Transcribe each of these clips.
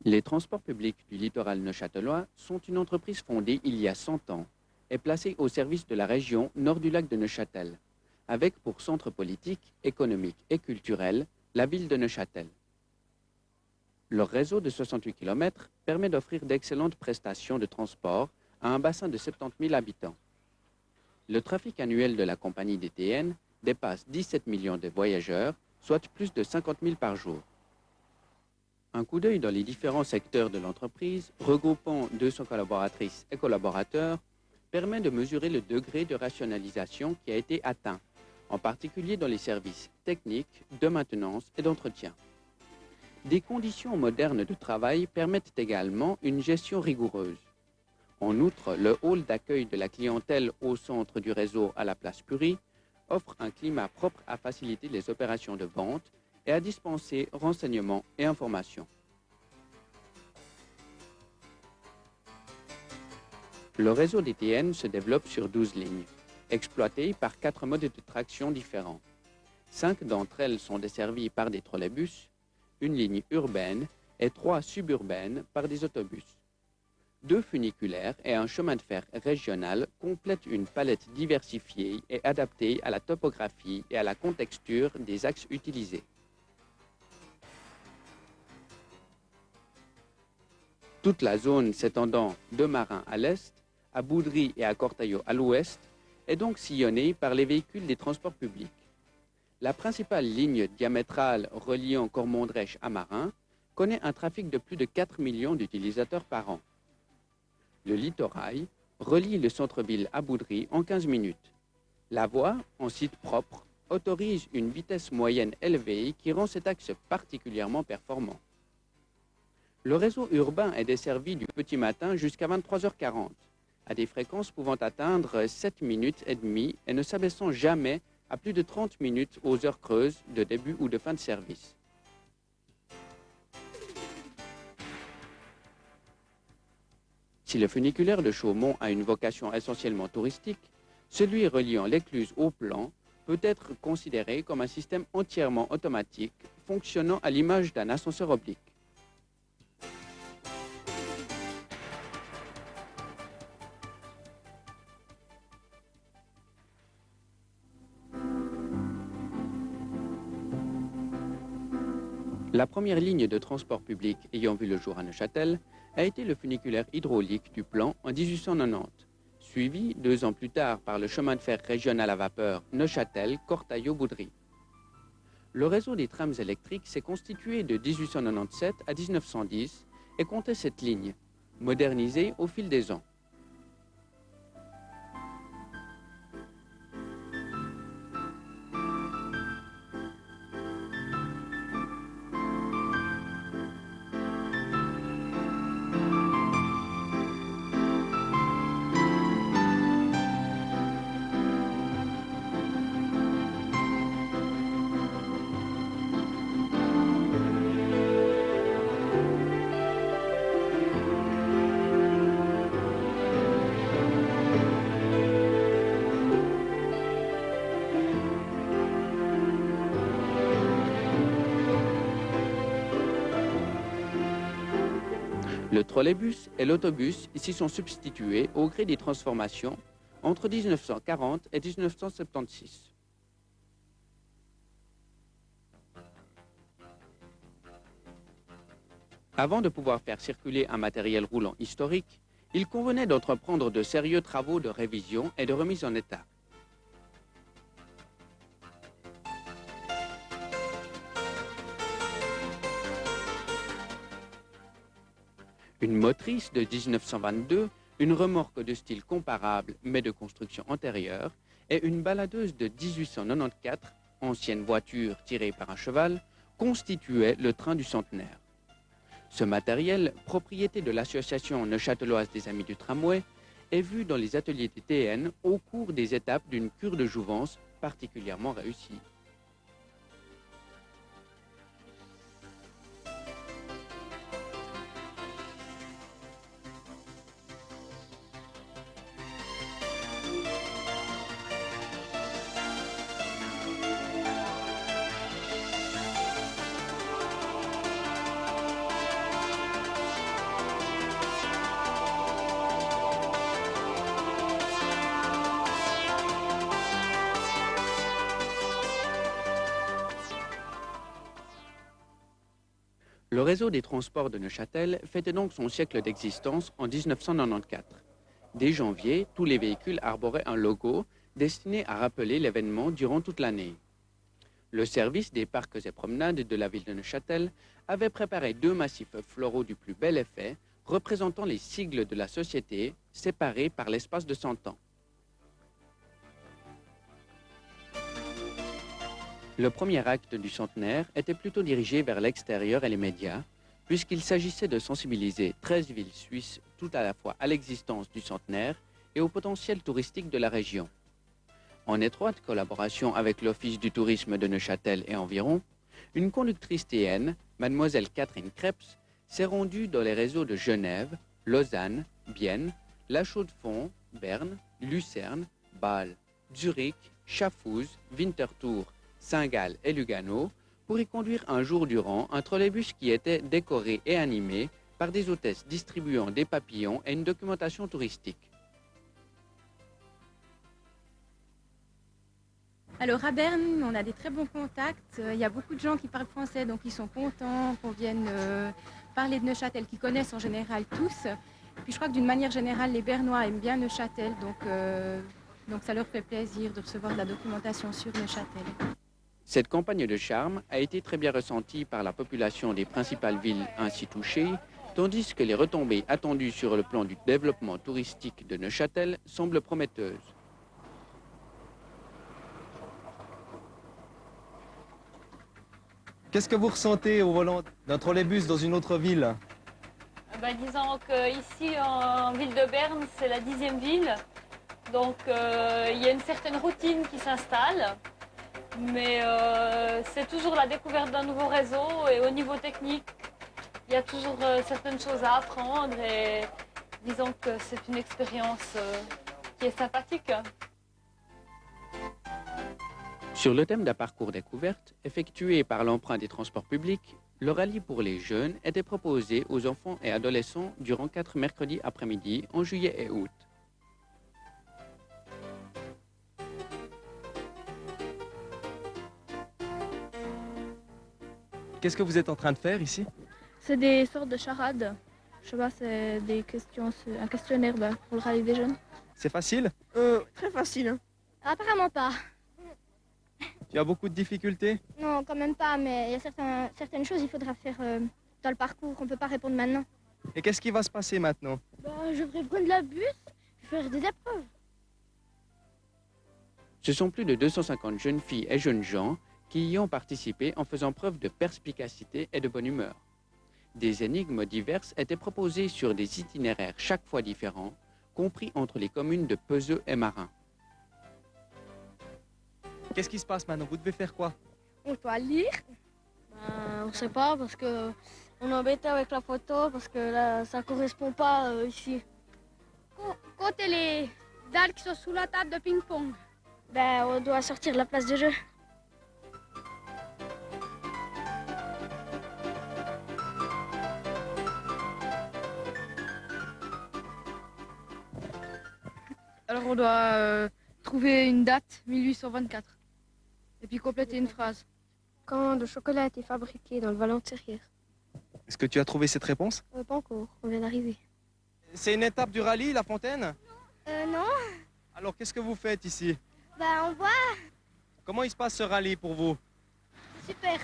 Les transports publics du littoral neuchâtelois sont une entreprise fondée il y a 100 ans et placée au service de la région nord du lac de Neuchâtel, avec pour centre politique, économique et culturel la ville de Neuchâtel. Leur réseau de 68 km permet d'offrir d'excellentes prestations de transport à un bassin de 70 000 habitants. Le trafic annuel de la compagnie DTN dépasse 17 millions de voyageurs, soit plus de 50 000 par jour. Un coup d'œil dans les différents secteurs de l'entreprise, regroupant 200 collaboratrices et collaborateurs, permet de mesurer le degré de rationalisation qui a été atteint, en particulier dans les services techniques, de maintenance et d'entretien. Des conditions modernes de travail permettent également une gestion rigoureuse. En outre, le hall d'accueil de la clientèle au centre du réseau à la place Curie offre un climat propre à faciliter les opérations de vente et à dispenser renseignements et informations. Le réseau DTN se développe sur 12 lignes, exploitées par 4 modes de traction différents. 5 d'entre elles sont desservies par des trolleybus, une ligne urbaine et 3 suburbaines par des autobus. 2 funiculaires et un chemin de fer régional complètent une palette diversifiée et adaptée à la topographie et à la contexture des axes utilisés. Toute la zone s'étendant de Marin à l'est, à Boudry et à Cortaillot à l'ouest, est donc sillonnée par les véhicules des transports publics. La principale ligne diamétrale reliant Cormondrèche à Marin connaît un trafic de plus de 4 millions d'utilisateurs par an. Le Littorail relie le centre-ville à Boudry en 15 minutes. La voie, en site propre, autorise une vitesse moyenne élevée qui rend cet axe particulièrement performant. Le réseau urbain est desservi du petit matin jusqu'à 23h40, à des fréquences pouvant atteindre 7 minutes et demie et ne s'abaissant jamais à plus de 30 minutes aux heures creuses de début ou de fin de service. Si le funiculaire de Chaumont a une vocation essentiellement touristique, celui reliant l'Écluse au Plan peut être considéré comme un système entièrement automatique, fonctionnant à l'image d'un ascenseur oblique. La première ligne de transport public ayant vu le jour à Neuchâtel a été le funiculaire hydraulique du Plan en 1890, suivi 2 ans plus tard par le chemin de fer régional à vapeur Neuchâtel-Cortaillot-Boudry. Le réseau des trams électriques s'est constitué de 1897 à 1910 et comptait cette ligne, modernisée au fil des ans. Le trolleybus et l'autobus s'y sont substitués au gré des transformations entre 1940 et 1976. Avant de pouvoir faire circuler un matériel roulant historique, il convenait d'entreprendre de sérieux travaux de révision et de remise en état. Une motrice de 1922, une remorque de style comparable mais de construction antérieure et une baladeuse de 1894, ancienne voiture tirée par un cheval, constituaient le train du centenaire. Ce matériel, propriété de l'association neuchâteloise des Amis du Tramway, est vu dans les ateliers DTN au cours des étapes d'une cure de jouvence particulièrement réussie. Le réseau des transports de Neuchâtel fêtait donc son siècle d'existence en 1994. Dès janvier, tous les véhicules arboraient un logo destiné à rappeler l'événement durant toute l'année. Le service des parcs et promenades de la ville de Neuchâtel avait préparé 2 massifs floraux du plus bel effet, représentant les sigles de la société, séparés par l'espace de 100 ans. Le premier acte du centenaire était plutôt dirigé vers l'extérieur et les médias, puisqu'il s'agissait de sensibiliser 13 villes suisses tout à la fois à l'existence du centenaire et au potentiel touristique de la région. En étroite collaboration avec l'Office du tourisme de Neuchâtel et environ, une conductrice TN, mademoiselle Catherine Krebs, s'est rendue dans les réseaux de Genève, Lausanne, Bienne, La Chaux-de-Fonds, Berne, Lucerne, Bâle, Zurich, Schaffhouse, Winterthur, Saint-Gall et Lugano pour y conduire un jour durant un trolleybus qui était décoré et animé par des hôtesses distribuant des papillons et une documentation touristique. Alors à Berne, on a des très bons contacts. Il y a beaucoup de gens qui parlent français, donc ils sont contents qu'on vienne parler de Neuchâtel, qui connaissent en général tous. Puis je crois que d'une manière générale, les Bernois aiment bien Neuchâtel, donc ça leur fait plaisir de recevoir de la documentation sur Neuchâtel. Cette campagne de charme a été très bien ressentie par la population des principales villes ainsi touchées, tandis que les retombées attendues sur le plan du développement touristique de Neuchâtel semblent prometteuses. Qu'est-ce que vous ressentez au volant d'un trolleybus dans une autre ville? Disons qu'ici, en ville de Berne, c'est la 10e ville. Donc, il y a une certaine routine qui s'installe. Mais c'est toujours la découverte d'un nouveau réseau. Et au niveau technique, il y a toujours certaines choses à apprendre. Et disons que c'est une expérience qui est sympathique. Sur le thème d'un parcours découverte, effectué par l'emprunt des transports publics, le rallye pour les jeunes était proposé aux enfants et adolescents durant 4 mercredis après-midi en juillet et août. Qu'est-ce que vous êtes en train de faire ici? C'est des sortes de charades. Je sais pas, c'est des questions, c'est un questionnaire pour le rallye des jeunes. C'est facile? Très facile. Apparemment pas. Tu as beaucoup de difficultés? Non, quand même pas, mais il y a certaines choses qu'il faudra faire dans le parcours. On peut pas répondre maintenant. Et qu'est-ce qui va se passer maintenant? Je devrais prendre la bus et faire des épreuves. Ce sont plus de 250 jeunes filles et jeunes gens qui y ont participé en faisant preuve de perspicacité et de bonne humeur. Des énigmes diverses étaient proposées sur des itinéraires chaque fois différents, compris entre les communes de Peseux et Marin. Qu'est-ce qui se passe maintenant? Vous devez faire quoi? On doit lire. On sait pas parce que on est embêté avec la photo parce que là ça correspond pas ici. Comptez les dalles qui sont sous la table de ping-pong. On doit sortir de la place de jeu. Alors on doit trouver une date, 1824. Et puis compléter une phrase. Quand le chocolat a été fabriqué dans le vallon de Serrières. Est-ce que tu as trouvé cette réponse? Pas encore, on vient d'arriver. C'est une étape du rallye, la fontaine? Non, Alors qu'est-ce que vous faites ici? on voit. Comment il se passe ce rallye pour vous? Super.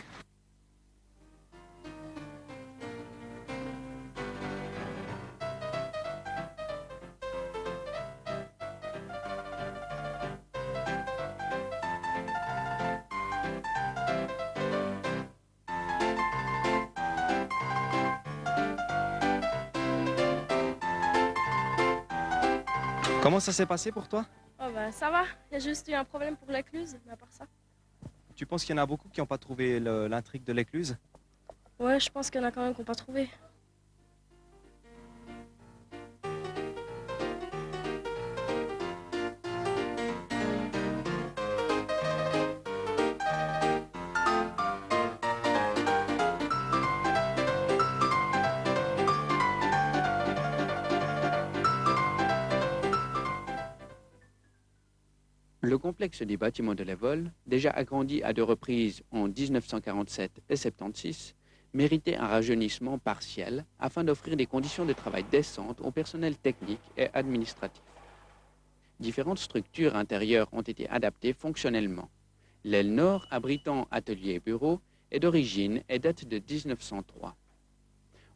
Comment ça s'est passé pour toi? Ça va, il y a juste eu un problème pour l'écluse, mais à part ça. Tu penses qu'il y en a beaucoup qui n'ont pas trouvé l'intrigue de l'écluse? Ouais, je pense qu'il y en a quand même qui n'ont pas trouvé. Le complexe des bâtiments de l'évol, déjà agrandi à 2 reprises en 1947 et 1976, méritait un rajeunissement partiel afin d'offrir des conditions de travail décentes au personnel technique et administratif. Différentes structures intérieures ont été adaptées fonctionnellement. L'aile nord, abritant atelier et bureaux, est d'origine et date de 1903.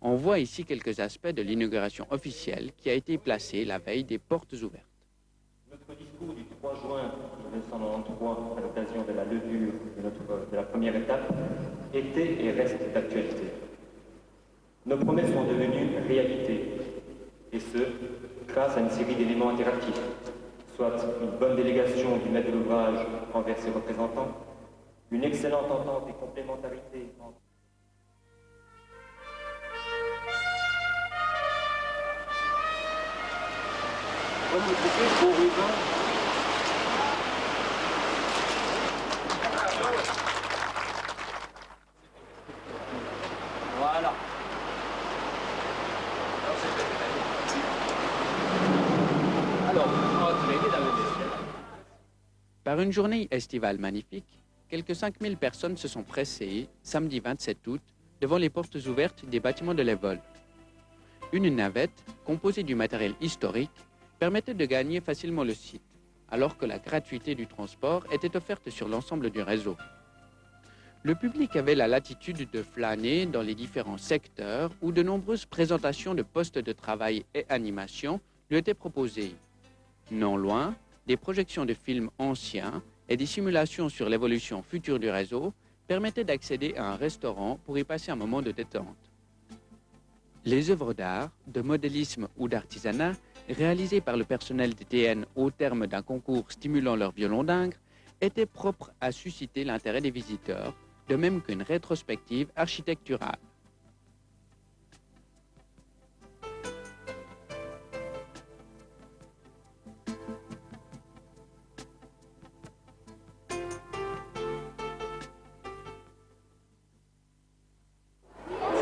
On voit ici quelques aspects de l'inauguration officielle qui a été placée la veille des portes ouvertes. Notre discours du 3 juin 1993, à l'occasion de la levure de la première étape, était et reste d'actualité. Nos promesses sont devenues réalité, et ce, grâce à une série d'éléments interactifs, soit une bonne délégation du maître de l'ouvrage envers ses représentants, une excellente entente et complémentarité entre Voilà. Alors, entrez dans le vestiaire. Par une journée estivale magnifique, quelques 5000 personnes se sont pressées, samedi 27 août, devant les portes ouvertes des bâtiments de l'Évole. Une navette, composée du matériel historique, permettait de gagner facilement le site, alors que la gratuité du transport était offerte sur l'ensemble du réseau. Le public avait la latitude de flâner dans les différents secteurs où de nombreuses présentations de postes de travail et animation lui étaient proposées. Non loin, des projections de films anciens et des simulations sur l'évolution future du réseau permettaient d'accéder à un restaurant pour y passer un moment de détente. Les œuvres d'art, de modélisme ou d'artisanat, réalisées par le personnel des TN au terme d'un concours stimulant leur violon d'Ingres, étaient propres à susciter l'intérêt des visiteurs, de même qu'une rétrospective architecturale.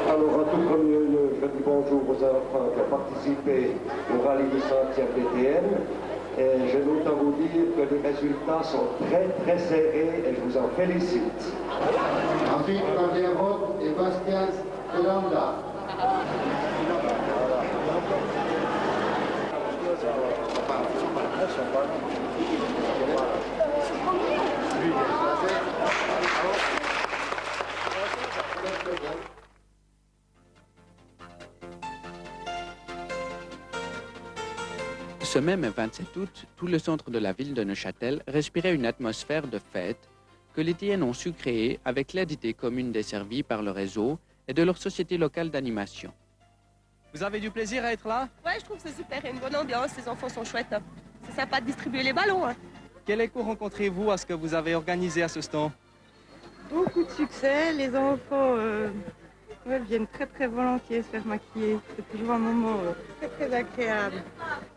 Alors, à tout premier lieu, je dis bonjour aux enfants qui ont participé au rallye du 100e DTN. Et je dois vous dire que les résultats sont très serrés et je vous en félicite. Ensuite, premier vote et Bastien Delanda. Ce même 27 août, tout le centre de la ville de Neuchâtel respirait une atmosphère de fête que les TN ont su créer avec l'aide des communes desservies par le réseau et de leur société locale d'animation. Vous avez du plaisir à être là? Ouais, je trouve que c'est super, il y a une bonne ambiance, les enfants sont chouettes. C'est sympa de distribuer les ballons. Hein. Quel écho rencontrez-vous à ce que vous avez organisé à ce stand? Beaucoup de succès, les enfants viennent très volontiers se faire maquiller. C'est toujours un moment très agréable.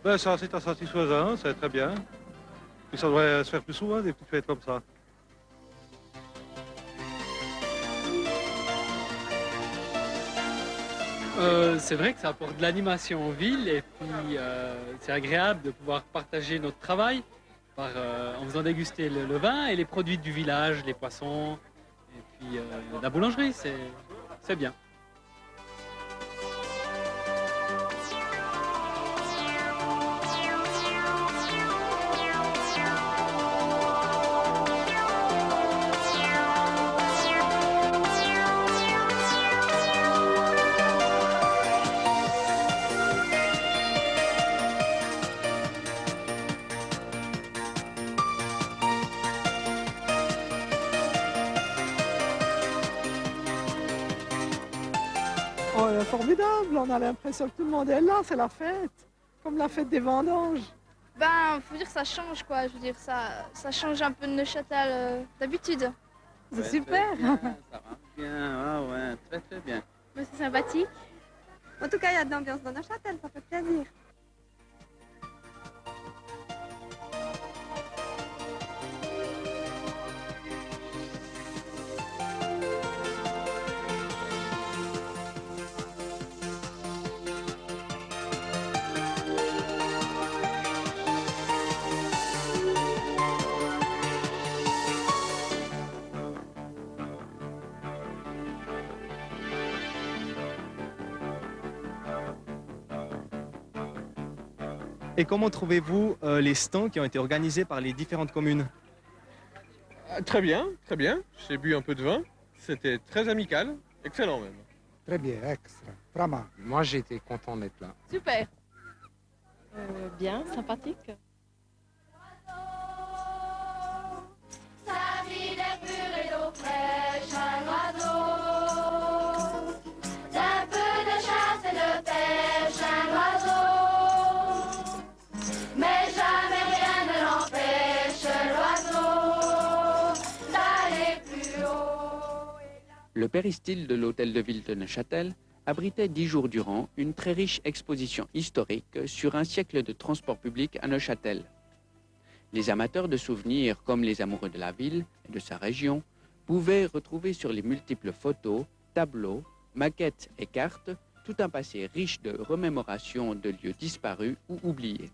Ben, ça, c'est satisfaisant, c'est très bien. Puis ça devrait se faire plus souvent, des petites fêtes comme ça. C'est vrai que ça apporte de l'animation en ville et puis c'est agréable de pouvoir partager notre travail en faisant déguster le vin et les produits du village, les poissons et puis la boulangerie, c'est bien. Oh, formidable, on a l'impression que tout le monde est là, c'est la fête, comme la fête des vendanges. Ben, faut dire que ça change quoi, je veux dire, ça change un peu de Neuchâtel d'habitude. C'est super. Bien, ça va bien, ouais, très bien. C'est sympathique. En tout cas, il y a de l'ambiance dans Neuchâtel, ça fait plaisir. Et comment trouvez-vous les stands qui ont été organisés par les différentes communes? Très bien, très bien. J'ai bu un peu de vin. C'était très amical, excellent même. Très bien, extra, vraiment. Moi, j'ai été content d'être là. Super. Bien, sympathique. Sa vie est pure et d'eau fraîche, un oiseau. D'un peu de chasse et de pêche, un oiseau. Mais jamais rien ne l'empêche, l'oiseau, d'aller plus haut. Le péristyle de l'hôtel de ville de Neuchâtel abritait 10 jours durant une très riche exposition historique sur un siècle de transport public à Neuchâtel. Les amateurs de souvenirs comme les amoureux de la ville et de sa région pouvaient retrouver sur les multiples photos, tableaux, maquettes et cartes tout un passé riche de remémorations de lieux disparus ou oubliés.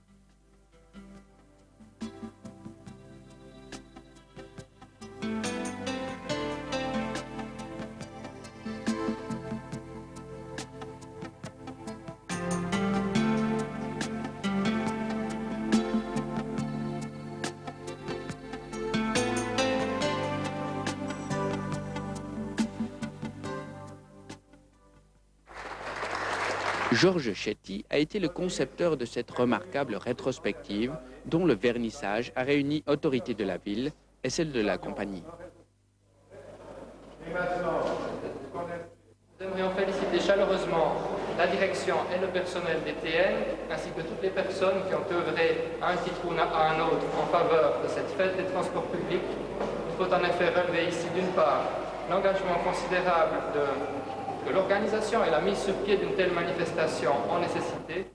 Georges Chetty a été le concepteur de cette remarquable rétrospective dont le vernissage a réuni autorités de la ville et celles de la compagnie. Nous aimerions féliciter chaleureusement la direction et le personnel des TN, ainsi que toutes les personnes qui ont œuvré à un titre ou à un autre en faveur de cette fête des transports publics. Il faut en effet relever ici d'une part l'engagement considérable que l'organisation et la mise sur pied d'une telle manifestation ont nécessité.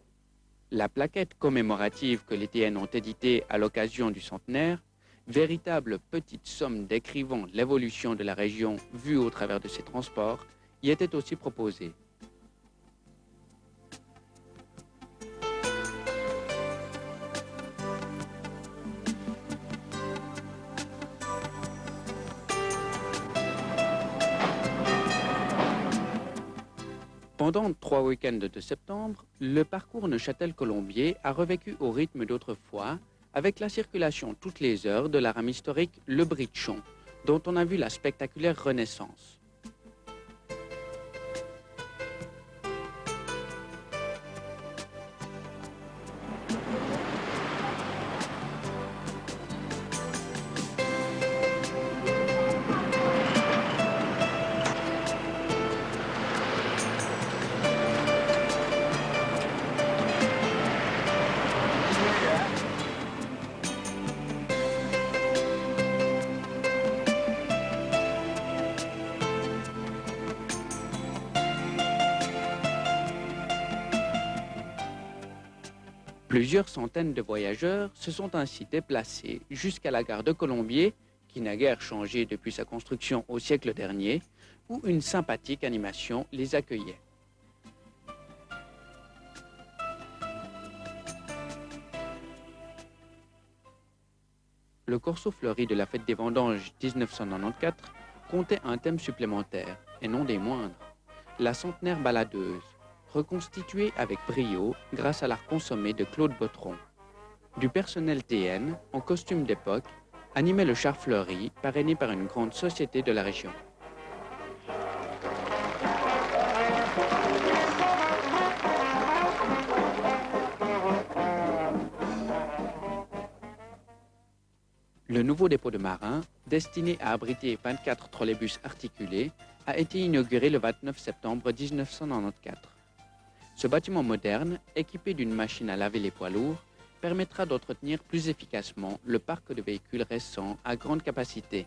La plaquette commémorative que les TN ont éditée à l'occasion du centenaire, véritable petite somme décrivant l'évolution de la région vue au travers de ses transports, y était aussi proposée. Pendant 3 week-ends de septembre, le parcours Neuchâtel-Colombier a revécu au rythme d'autrefois, avec la circulation toutes les heures de la rame historique Le Britchon, dont on a vu la spectaculaire renaissance. Plusieurs centaines de voyageurs se sont ainsi déplacés jusqu'à la gare de Colombier, qui n'a guère changé depuis sa construction au siècle dernier, où une sympathique animation les accueillait. Le corso fleuri de la fête des vendanges 1994 comptait un thème supplémentaire, et non des moindres, la centenaire baladeuse, reconstituée avec brio grâce à l'art consommé de Claude Bottron. Du personnel TN, en costume d'époque, animait le char fleuri, parrainé par une grande société de la région. Le nouveau dépôt de marins, destiné à abriter 24 trolleybus articulés, a été inauguré le 29 septembre 1994. Ce bâtiment moderne, équipé d'une machine à laver les poids lourds, permettra d'entretenir plus efficacement le parc de véhicules récents à grande capacité.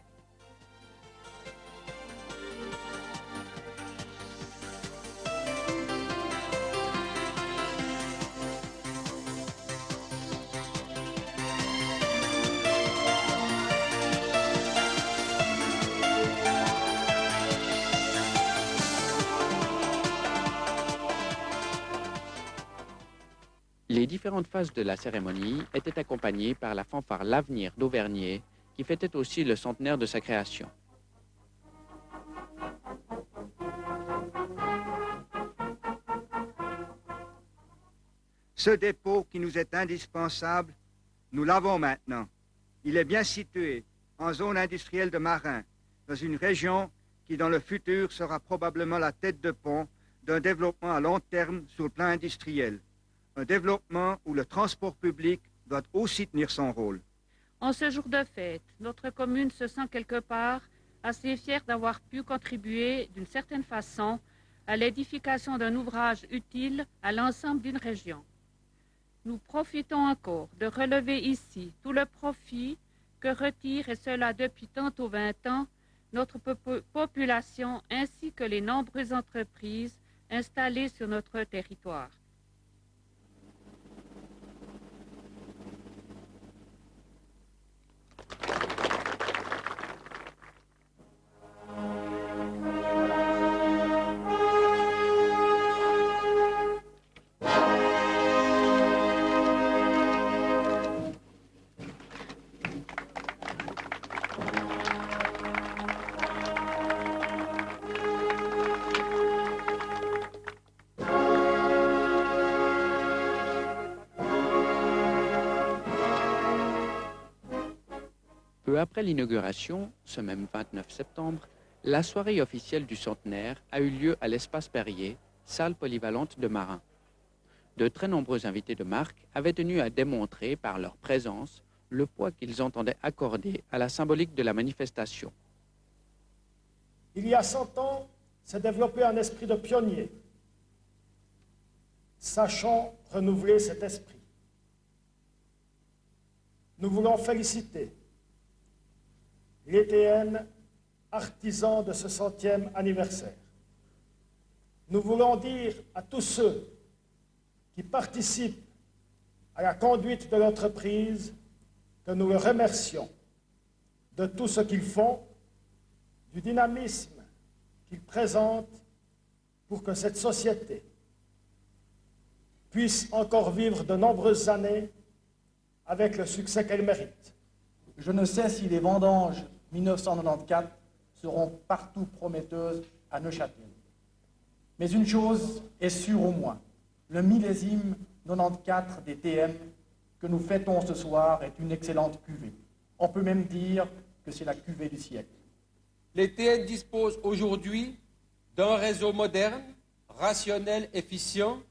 Les différentes phases de la cérémonie étaient accompagnées par la fanfare L'Avenir d'Auvergnat, qui fêtait aussi le centenaire de sa création. Ce dépôt qui nous est indispensable, nous l'avons maintenant. Il est bien situé en zone industrielle de Marin, dans une région qui dans le futur sera probablement la tête de pont d'un développement à long terme sur le plan industriel. Un développement où le transport public doit aussi tenir son rôle. En ce jour de fête, notre commune se sent quelque part assez fière d'avoir pu contribuer d'une certaine façon à l'édification d'un ouvrage utile à l'ensemble d'une région. Nous profitons encore de relever ici tout le profit que retire, et cela depuis tantôt 20 ans, notre population ainsi que les nombreuses entreprises installées sur notre territoire. Peu après l'inauguration, ce même 29 septembre, la soirée officielle du centenaire a eu lieu à l'Espace Perrier, salle polyvalente de Marin. De très nombreux invités de marque avaient tenu à démontrer par leur présence le poids qu'ils entendaient accorder à la symbolique de la manifestation. Il y a 100 ans, s'est développé un esprit de pionnier. Sachons renouveler cet esprit. Nous voulons féliciter l'ETN, artisan de ce 100e anniversaire. Nous voulons dire à tous ceux qui participent à la conduite de l'entreprise que nous les remercions de tout ce qu'ils font, du dynamisme qu'ils présentent pour que cette société puisse encore vivre de nombreuses années avec le succès qu'elle mérite. Je ne sais si les vendanges 1994 seront partout prometteuses à Neuchâtel. Mais une chose est sûre au moins, le millésime 94 des TM que nous fêtons ce soir est une excellente cuvée. On peut même dire que c'est la cuvée du siècle. Les TN disposent aujourd'hui d'un réseau moderne, rationnel, efficient.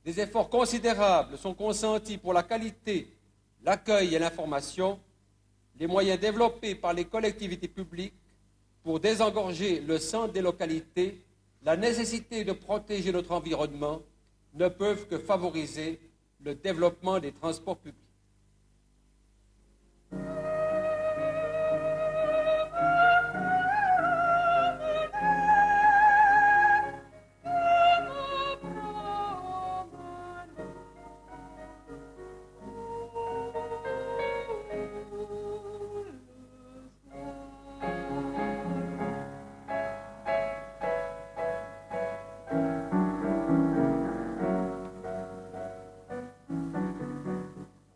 Des efforts considérables sont consentis pour la qualité, l'accueil et l'information. Les moyens développés par les collectivités publiques pour désengorger le sang des localités, la nécessité de protéger notre environnement ne peuvent que favoriser le développement des transports publics.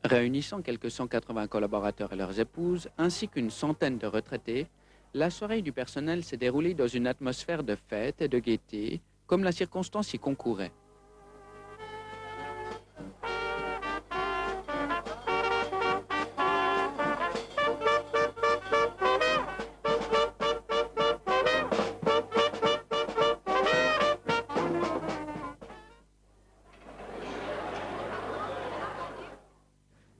Réunissant quelques 180 collaborateurs et leurs épouses, ainsi qu'une centaine de retraités, la soirée du personnel s'est déroulée dans une atmosphère de fête et de gaieté, comme la circonstance y concourait.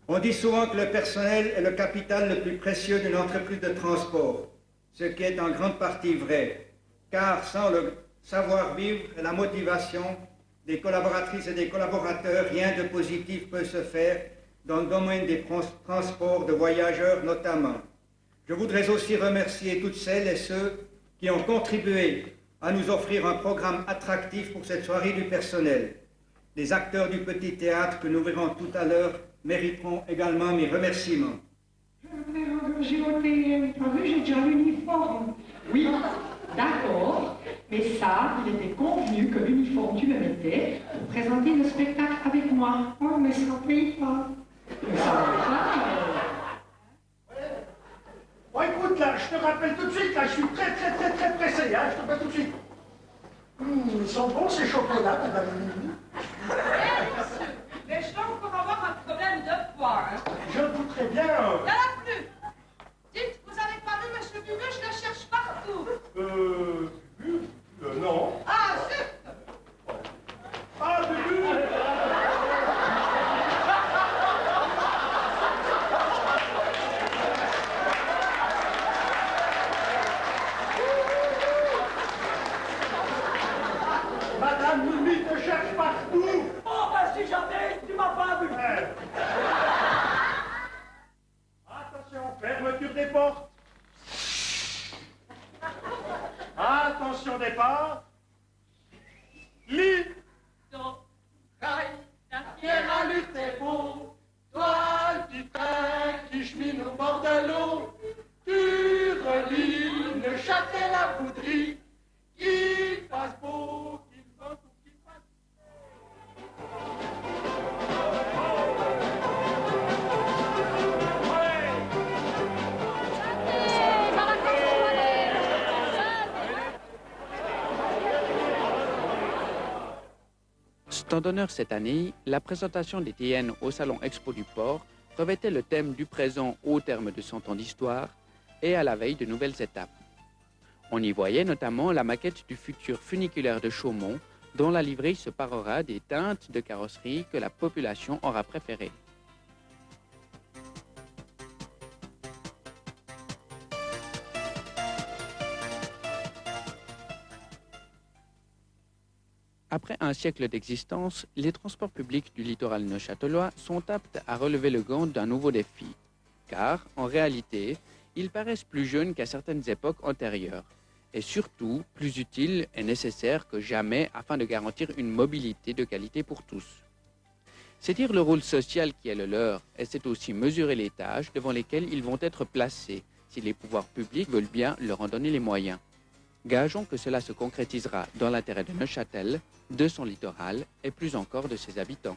On dit souvent que le personnel est le capital le plus précieux d'une entreprise de transport, ce qui est en grande partie vrai, car sans le savoir-vivre et la motivation des collaboratrices et des collaborateurs, rien de positif peut se faire dans le domaine des transports de voyageurs notamment. Je voudrais aussi remercier toutes celles et ceux qui ont contribué à nous offrir un programme attractif pour cette soirée du personnel. Les acteurs du petit théâtre que nous verrons tout à l'heure mériteront également mes remerciements. Je voudrais engager au TM. Ah oui, j'ai déjà l'uniforme. Oui, d'accord. Mais ça, il était convenu que l'uniforme tu me mettais pour présenter le spectacle avec moi. Oh, mais ça ne paye pas. Mais ça ne paye pas. Bon, écoute, là, je te rappelle tout de suite, là, je suis très pressé, hein, je te rappelle tout de suite. Ils sont bons, ces chocolats, madame. Mais je t'en Attention départ. Lit. La pierre à lutter beau, toile du train qui chemine au bord de l'eau. Tu relis Neuchâtel à Boudry, qu'il fasse beau, qu'il fasse ou qu'il fasse. Stand d'honneur cette année, la présentation des TN au Salon Expo du Port revêtait le thème du présent au terme de 100 ans d'histoire et à la veille de nouvelles étapes. On y voyait notamment la maquette du futur funiculaire de Chaumont, dont la livrée se parera des teintes de carrosserie que la population aura préférées. Après un siècle d'existence, les transports publics du littoral neuchâtelois sont aptes à relever le gant d'un nouveau défi. Car, en réalité, ils paraissent plus jeunes qu'à certaines époques antérieures. Et surtout, plus utiles et nécessaires que jamais afin de garantir une mobilité de qualité pour tous. C'est dire le rôle social qui est le leur, et c'est aussi mesurer les tâches devant lesquelles ils vont être placés, si les pouvoirs publics veulent bien leur en donner les moyens. Gageons que cela se concrétisera dans l'intérêt de Neuchâtel, de son littoral et plus encore de ses habitants.